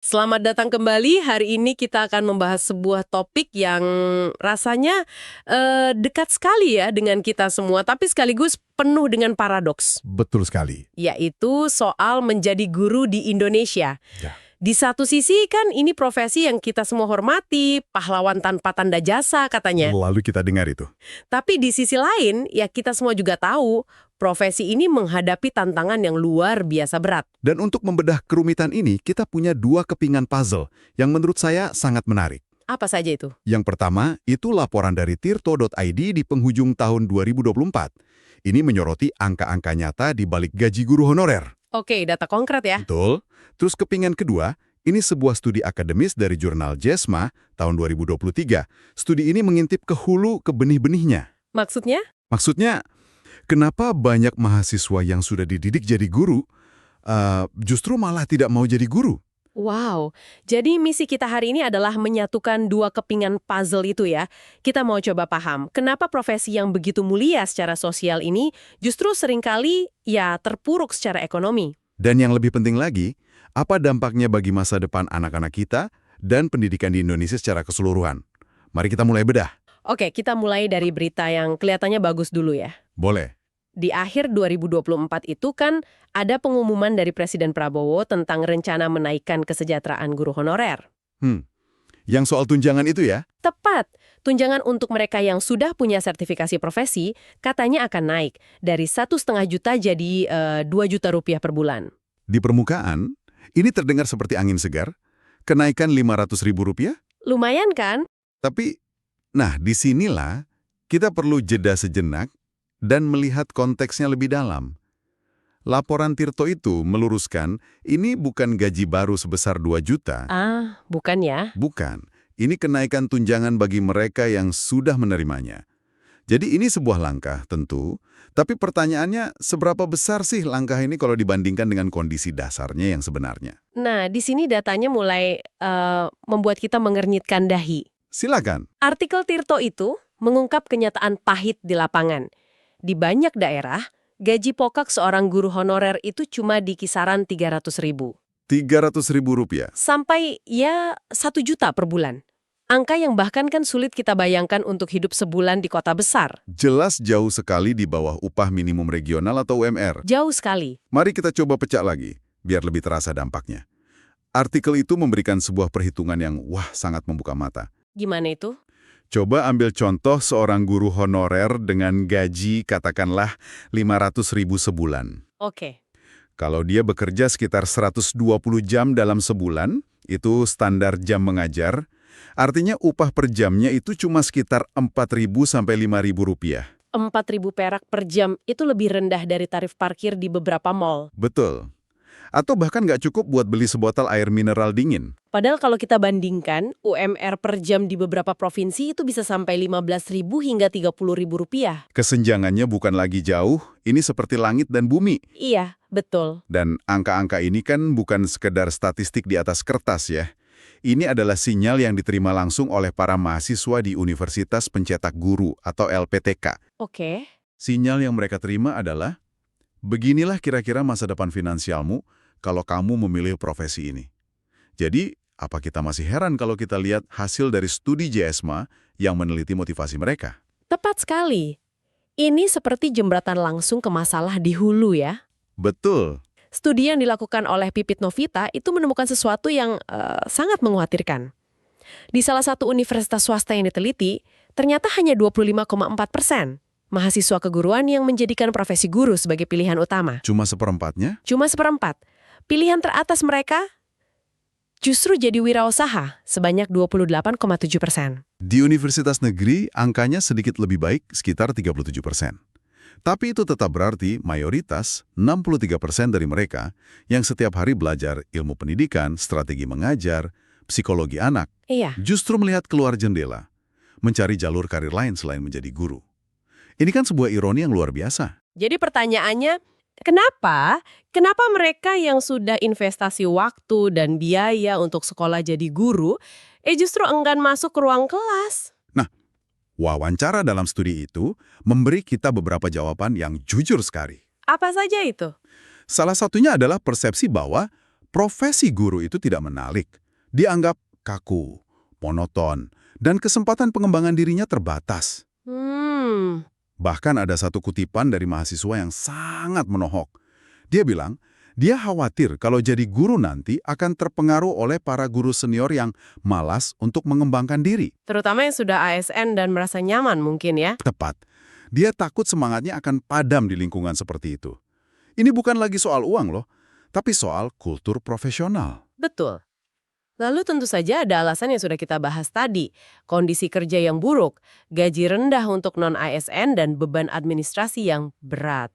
Selamat datang kembali. Hari ini kita akan membahas sebuah topik yang rasanya dekat sekali ya dengan kita semua, tapi sekaligus penuh dengan paradoks, Betul sekali. yaitu soal menjadi guru di Indonesia. Ya. Di satu sisi kan ini profesi yang kita semua hormati, pahlawan tanpa tanda jasa katanya. Lalu kita dengar itu. Tapi di sisi lain, ya kita semua juga tahu, profesi ini menghadapi tantangan yang luar biasa berat. Dan untuk membedah kerumitan ini, kita punya dua kepingan puzzle yang menurut saya sangat menarik. Apa saja itu? Yang pertama, itu laporan dari tirto.id di penghujung tahun 2024. Ini menyoroti angka-angka nyata di balik gaji guru honorer. Oke, data konkret ya. Betul. Terus kepingan kedua, ini sebuah studi akademis dari jurnal JESMA tahun 2023. Studi ini mengintip ke hulu ke benih-benihnya. Maksudnya? Maksudnya, kenapa banyak mahasiswa yang sudah dididik jadi guru, justru malah tidak mau jadi guru? Wow, jadi misi kita hari ini adalah menyatukan dua kepingan puzzle itu ya. Kita mau coba paham, kenapa profesi yang begitu mulia secara sosial ini justru seringkali ya terpuruk secara ekonomi. Dan yang lebih penting lagi, apa dampaknya bagi masa depan anak-anak kita dan pendidikan di Indonesia secara keseluruhan? Mari kita mulai bedah. Oke, kita mulai dari berita yang kelihatannya bagus dulu ya. Boleh. Di akhir 2024 itu kan ada pengumuman dari Presiden Prabowo tentang rencana menaikkan kesejahteraan guru honorer. Yang soal tunjangan itu ya? Tepat, tunjangan untuk mereka yang sudah punya sertifikasi profesi katanya akan naik dari 1,5 juta jadi 2 juta rupiah per bulan. Di permukaan, ini terdengar seperti angin segar. Kenaikan Rp500.000? Lumayan kan? Tapi, nah disinilah kita perlu jeda sejenak dan melihat konteksnya lebih dalam. Laporan Tirto itu meluruskan, ini bukan gaji baru sebesar 2 juta. Ah, bukan ya? Bukan. Ini kenaikan tunjangan bagi mereka yang sudah menerimanya. Jadi ini sebuah langkah, tentu. Tapi pertanyaannya, seberapa besar sih langkah ini kalau dibandingkan dengan kondisi dasarnya yang sebenarnya? Nah, di sini datanya mulai membuat kita mengernyitkan dahi. Silakan. Artikel Tirto itu mengungkap kenyataan pahit di lapangan. Di banyak daerah, gaji pokok seorang guru honorer itu cuma di kisaran 300.000. Rp300.000. Sampai ya 1 juta per bulan. Angka yang bahkan kan sulit kita bayangkan untuk hidup sebulan di kota besar. Jelas jauh sekali di bawah upah minimum regional atau UMR. Jauh sekali. Mari kita coba pecah lagi, biar lebih terasa dampaknya. Artikel itu memberikan sebuah perhitungan yang sangat membuka mata. Gimana itu? Coba ambil contoh seorang guru honorer dengan gaji katakanlah 500.000 sebulan. Oke. Kalau dia bekerja sekitar 120 jam dalam sebulan, itu standar jam mengajar, artinya upah per jamnya itu cuma sekitar 4.000 sampai 5.000 rupiah. 4.000 perak per jam itu lebih rendah dari tarif parkir di beberapa mall. Betul. Atau bahkan nggak cukup buat beli sebotol air mineral dingin. Padahal kalau kita bandingkan, UMR per jam di beberapa provinsi itu bisa sampai 15.000 hingga 30.000 rupiah. Kesenjangannya bukan lagi jauh, ini seperti langit dan bumi. Iya, betul. Dan angka-angka ini kan bukan sekedar statistik di atas kertas ya. Ini adalah sinyal yang diterima langsung oleh para mahasiswa di Universitas Pencetak Guru atau LPTK. Oke. Sinyal yang mereka terima adalah, beginilah kira-kira masa depan finansialmu kalau kamu memilih profesi ini. Jadi, apa kita masih heran kalau kita lihat hasil dari studi JESMA yang meneliti motivasi mereka? Tepat sekali. Ini seperti jembatan langsung ke masalah di hulu ya. Betul. Studi yang dilakukan oleh Pipit Novita itu menemukan sesuatu yang sangat mengkhawatirkan. Di salah satu universitas swasta yang diteliti, ternyata hanya 25,4% mahasiswa keguruan yang menjadikan profesi guru sebagai pilihan utama. Cuma seperempatnya? Cuma seperempat. Pilihan teratas mereka justru jadi wirausaha sebanyak 28,7%. Di universitas negeri, angkanya sedikit lebih baik, sekitar 37%. Tapi itu tetap berarti mayoritas, 63% dari mereka, yang setiap hari belajar ilmu pendidikan, strategi mengajar, psikologi anak, Iya. justru melihat keluar jendela, mencari jalur karir lain selain menjadi guru. Ini kan sebuah ironi yang luar biasa. Jadi pertanyaannya, kenapa? Kenapa mereka yang sudah investasi waktu dan biaya untuk sekolah jadi guru, justru enggan masuk ke ruang kelas? Wawancara dalam studi itu memberi kita beberapa jawaban yang jujur sekali. Apa saja itu? Salah satunya adalah persepsi bahwa profesi guru itu tidak menarik. Dianggap kaku, monoton, dan kesempatan pengembangan dirinya terbatas. Bahkan ada satu kutipan dari mahasiswa yang sangat menohok. Dia bilang, dia khawatir kalau jadi guru nanti akan terpengaruh oleh para guru senior yang malas untuk mengembangkan diri. Terutama yang sudah ASN dan merasa nyaman mungkin ya. Tepat. Dia takut semangatnya akan padam di lingkungan seperti itu. Ini bukan lagi soal uang loh, tapi soal kultur profesional. Betul. Lalu tentu saja ada alasan yang sudah kita bahas tadi. Kondisi kerja yang buruk, gaji rendah untuk non-ASN, dan beban administrasi yang berat.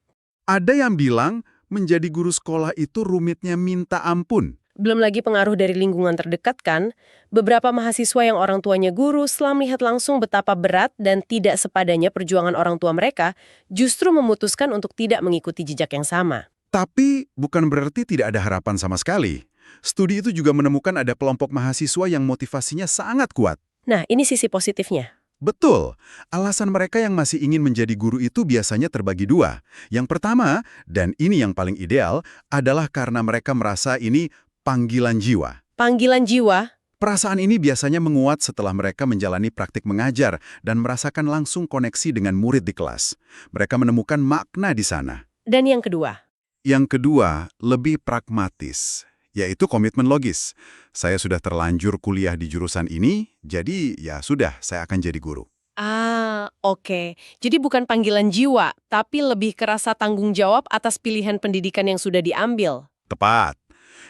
Ada yang bilang menjadi guru sekolah itu rumitnya minta ampun. Belum lagi pengaruh dari lingkungan terdekat kan? Beberapa mahasiswa yang orang tuanya guru setelah melihat langsung betapa berat dan tidak sepadanya perjuangan orang tua mereka, justru memutuskan untuk tidak mengikuti jejak yang sama. Tapi bukan berarti tidak ada harapan sama sekali. Studi itu juga menemukan ada kelompok mahasiswa yang motivasinya sangat kuat. Nah, ini sisi positifnya. Betul, alasan mereka yang masih ingin menjadi guru itu biasanya terbagi dua. Yang pertama, dan ini yang paling ideal, adalah karena mereka merasa ini panggilan jiwa. Panggilan jiwa? Perasaan ini biasanya menguat setelah mereka menjalani praktik mengajar dan merasakan langsung koneksi dengan murid di kelas. Mereka menemukan makna di sana. Dan yang kedua? Yang kedua, lebih pragmatis, yaitu komitmen logis. Saya sudah terlanjur kuliah di jurusan ini, jadi ya sudah, saya akan jadi guru. Oke. Jadi bukan panggilan jiwa, tapi lebih kerasa tanggung jawab atas pilihan pendidikan yang sudah diambil. Tepat.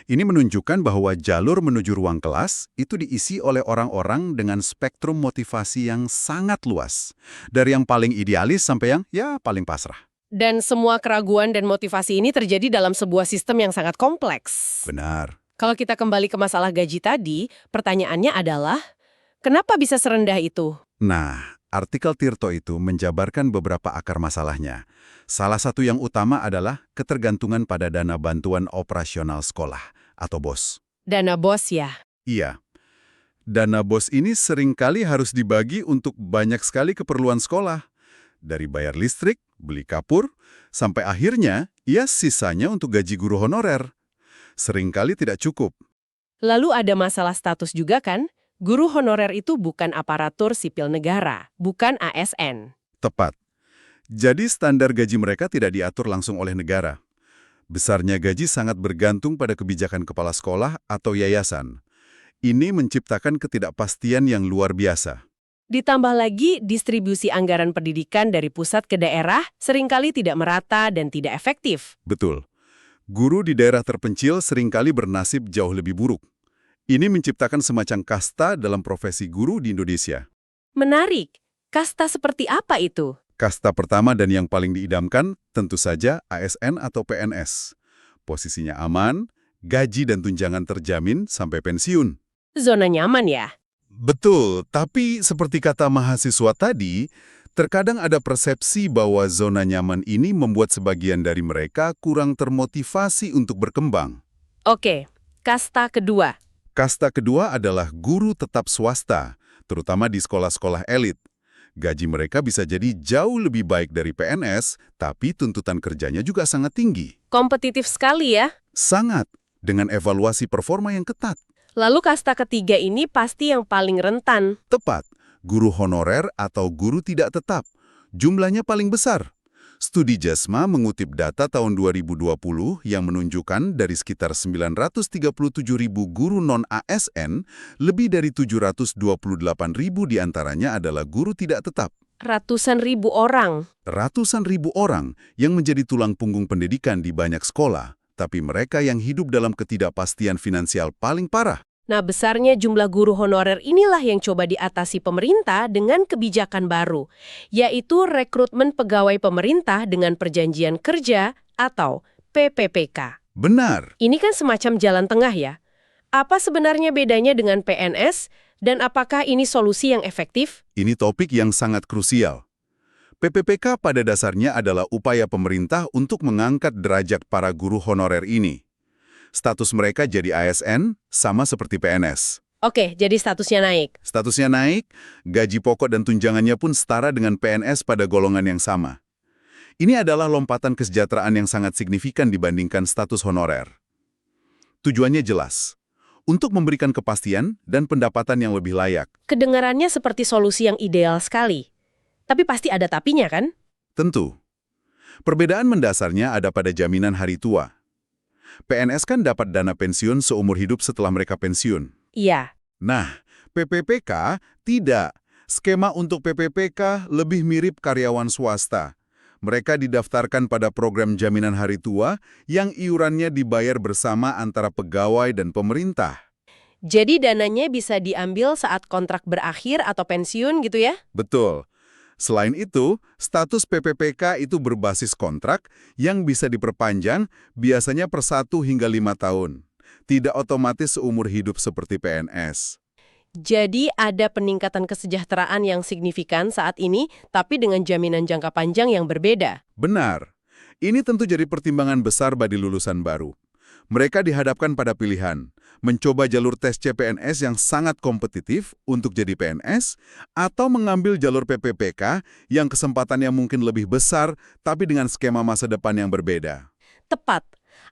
Ini menunjukkan bahwa jalur menuju ruang kelas itu diisi oleh orang-orang dengan spektrum motivasi yang sangat luas. Dari yang paling idealis sampai yang ya paling pasrah. Dan semua keraguan dan motivasi ini terjadi dalam sebuah sistem yang sangat kompleks. Benar. Kalau kita kembali ke masalah gaji tadi, pertanyaannya adalah, kenapa bisa serendah itu? Nah, artikel Tirto itu menjabarkan beberapa akar masalahnya. Salah satu yang utama adalah ketergantungan pada dana bantuan operasional sekolah, atau BOS. Dana BOS ya? Iya. Dana BOS ini seringkali harus dibagi untuk banyak sekali keperluan sekolah. Dari bayar listrik, beli kapur, sampai akhirnya, ya sisanya untuk gaji guru honorer. Seringkali tidak cukup. Lalu ada masalah status juga kan? Guru honorer itu bukan aparatur sipil negara, bukan ASN. Tepat. Jadi standar gaji mereka tidak diatur langsung oleh negara. Besarnya gaji sangat bergantung pada kebijakan kepala sekolah atau yayasan. Ini menciptakan ketidakpastian yang luar biasa. Ditambah lagi, distribusi anggaran pendidikan dari pusat ke daerah seringkali tidak merata dan tidak efektif. Betul. Guru di daerah terpencil seringkali bernasib jauh lebih buruk. Ini menciptakan semacam kasta dalam profesi guru di Indonesia. Menarik. Kasta seperti apa itu? Kasta pertama dan yang paling diidamkan tentu saja ASN atau PNS. Posisinya aman, gaji dan tunjangan terjamin sampai pensiun. Zona nyaman ya? Betul, tapi seperti kata mahasiswa tadi, terkadang ada persepsi bahwa zona nyaman ini membuat sebagian dari mereka kurang termotivasi untuk berkembang. Oke, kasta kedua. Kasta kedua adalah guru tetap swasta, terutama di sekolah-sekolah elit. Gaji mereka bisa jadi jauh lebih baik dari PNS, tapi tuntutan kerjanya juga sangat tinggi. Kompetitif sekali ya? Sangat, dengan evaluasi performa yang ketat. Lalu kasta ketiga ini pasti yang paling rentan. Tepat, guru honorer atau guru tidak tetap. Jumlahnya paling besar. Studi JASMA mengutip data tahun 2020 yang menunjukkan dari sekitar 937.000 guru non-ASN, lebih dari 728.000 diantaranya adalah guru tidak tetap. Ratusan ribu orang. Ratusan ribu orang yang menjadi tulang punggung pendidikan di banyak sekolah, tapi mereka yang hidup dalam ketidakpastian finansial paling parah. Nah, besarnya jumlah guru honorer inilah yang coba diatasi pemerintah dengan kebijakan baru, yaitu rekrutmen pegawai pemerintah dengan perjanjian kerja atau PPPK. Benar. Ini kan semacam jalan tengah ya. Apa sebenarnya bedanya dengan PNS dan apakah ini solusi yang efektif? Ini topik yang sangat krusial. PPPK pada dasarnya adalah upaya pemerintah untuk mengangkat derajat para guru honorer ini. Status mereka jadi ASN, sama seperti PNS. Oke, jadi statusnya naik. Statusnya naik, gaji pokok dan tunjangannya pun setara dengan PNS pada golongan yang sama. Ini adalah lompatan kesejahteraan yang sangat signifikan dibandingkan status honorer. Tujuannya jelas, untuk memberikan kepastian dan pendapatan yang lebih layak. Kedengarannya seperti solusi yang ideal sekali. Tapi pasti ada tapinya kan? Tentu. Perbedaan mendasarnya ada pada jaminan hari tua. PNS kan dapat dana pensiun seumur hidup setelah mereka pensiun. Iya. Nah, PPPK tidak. Skema untuk PPPK lebih mirip karyawan swasta. Mereka didaftarkan pada program jaminan hari tua yang iurannya dibayar bersama antara pegawai dan pemerintah. Jadi dananya bisa diambil saat kontrak berakhir atau pensiun gitu ya? Betul. Selain itu, status PPPK itu berbasis kontrak yang bisa diperpanjang biasanya per 1 hingga 5 tahun. Tidak otomatis seumur hidup seperti PNS. Jadi ada peningkatan kesejahteraan yang signifikan saat ini, tapi dengan jaminan jangka panjang yang berbeda. Benar. Ini tentu jadi pertimbangan besar bagi lulusan baru. Mereka dihadapkan pada pilihan, mencoba jalur tes CPNS yang sangat kompetitif untuk jadi PNS, atau mengambil jalur PPPK yang kesempatannya mungkin lebih besar, tapi dengan skema masa depan yang berbeda. Tepat.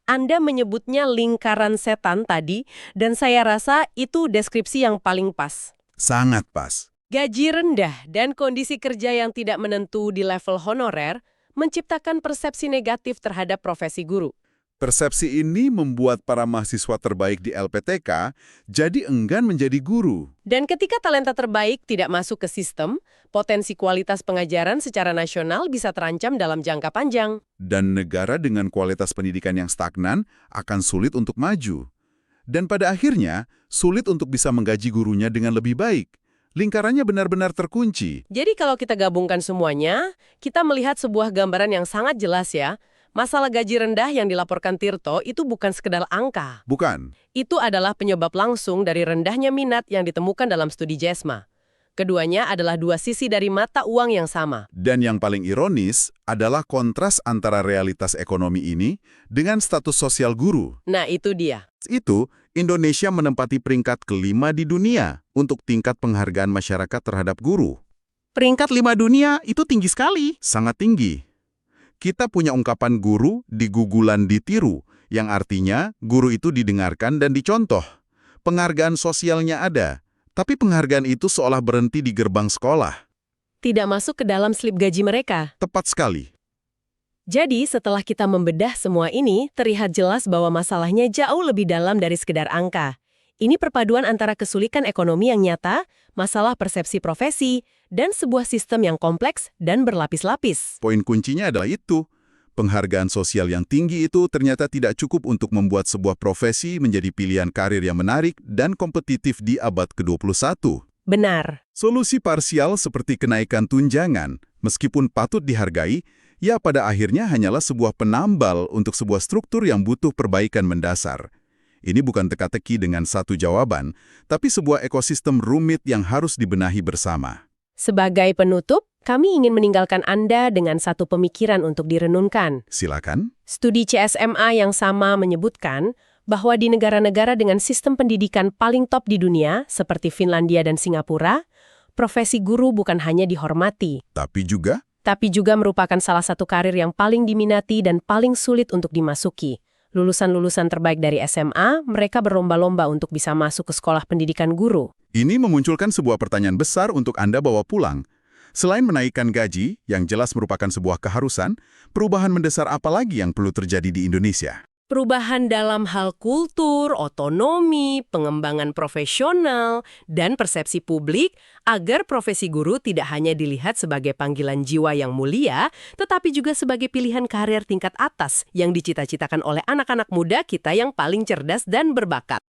Anda menyebutnya lingkaran setan tadi, dan saya rasa itu deskripsi yang paling pas. Sangat pas. Gaji rendah dan kondisi kerja yang tidak menentu di level honorer menciptakan persepsi negatif terhadap profesi guru. Persepsi ini membuat para mahasiswa terbaik di LPTK jadi enggan menjadi guru. Dan ketika talenta terbaik tidak masuk ke sistem, potensi kualitas pengajaran secara nasional bisa terancam dalam jangka panjang. Dan negara dengan kualitas pendidikan yang stagnan akan sulit untuk maju. Dan pada akhirnya, sulit untuk bisa menggaji gurunya dengan lebih baik. Lingkarannya benar-benar terkunci. Jadi kalau kita gabungkan semuanya, kita melihat sebuah gambaran yang sangat jelas ya. Masalah gaji rendah yang dilaporkan Tirto itu bukan sekedar angka. Bukan. Itu adalah penyebab langsung dari rendahnya minat yang ditemukan dalam studi JESMA. Keduanya adalah dua sisi dari mata uang yang sama. Dan yang paling ironis adalah kontras antara realitas ekonomi ini dengan status sosial guru. Nah, itu dia. Itu, Indonesia menempati peringkat kelima di dunia untuk tingkat penghargaan masyarakat terhadap guru. Peringkat 5 dunia itu tinggi sekali. Sangat tinggi. Kita punya ungkapan guru digugulan ditiru, yang artinya guru itu didengarkan dan dicontoh. Penghargaan sosialnya ada, tapi penghargaan itu seolah berhenti di gerbang sekolah. Tidak masuk ke dalam slip gaji mereka. Tepat sekali. Jadi, setelah kita membedah semua ini, terlihat jelas bahwa masalahnya jauh lebih dalam dari sekedar angka. Ini perpaduan antara kesulitan ekonomi yang nyata, masalah persepsi profesi, dan sebuah sistem yang kompleks dan berlapis-lapis. Poin kuncinya adalah itu. Penghargaan sosial yang tinggi itu ternyata tidak cukup untuk membuat sebuah profesi menjadi pilihan karir yang menarik dan kompetitif di abad ke-21. Benar. Solusi parsial seperti kenaikan tunjangan, meskipun patut dihargai, ya pada akhirnya hanyalah sebuah penambal untuk sebuah struktur yang butuh perbaikan mendasar. Ini bukan teka-teki dengan satu jawaban, tapi sebuah ekosistem rumit yang harus dibenahi bersama. Sebagai penutup, kami ingin meninggalkan Anda dengan satu pemikiran untuk direnungkan. Silakan. Studi CSMA yang sama menyebutkan bahwa di negara-negara dengan sistem pendidikan paling top di dunia, seperti Finlandia dan Singapura, profesi guru bukan hanya dihormati, Tapi juga, merupakan salah satu karir yang paling diminati dan paling sulit untuk dimasuki. Lulusan-lulusan terbaik dari SMA, mereka berlomba-lomba untuk bisa masuk ke sekolah pendidikan guru. ini memunculkan sebuah pertanyaan besar untuk Anda bawa pulang. Selain menaikkan gaji, yang jelas merupakan sebuah keharusan, perubahan mendasar apa lagi yang perlu terjadi di Indonesia? Perubahan dalam hal kultur, otonomi, pengembangan profesional, dan persepsi publik agar profesi guru tidak hanya dilihat sebagai panggilan jiwa yang mulia, tetapi juga sebagai pilihan karir tingkat atas yang dicita-citakan oleh anak-anak muda kita yang paling cerdas dan berbakat.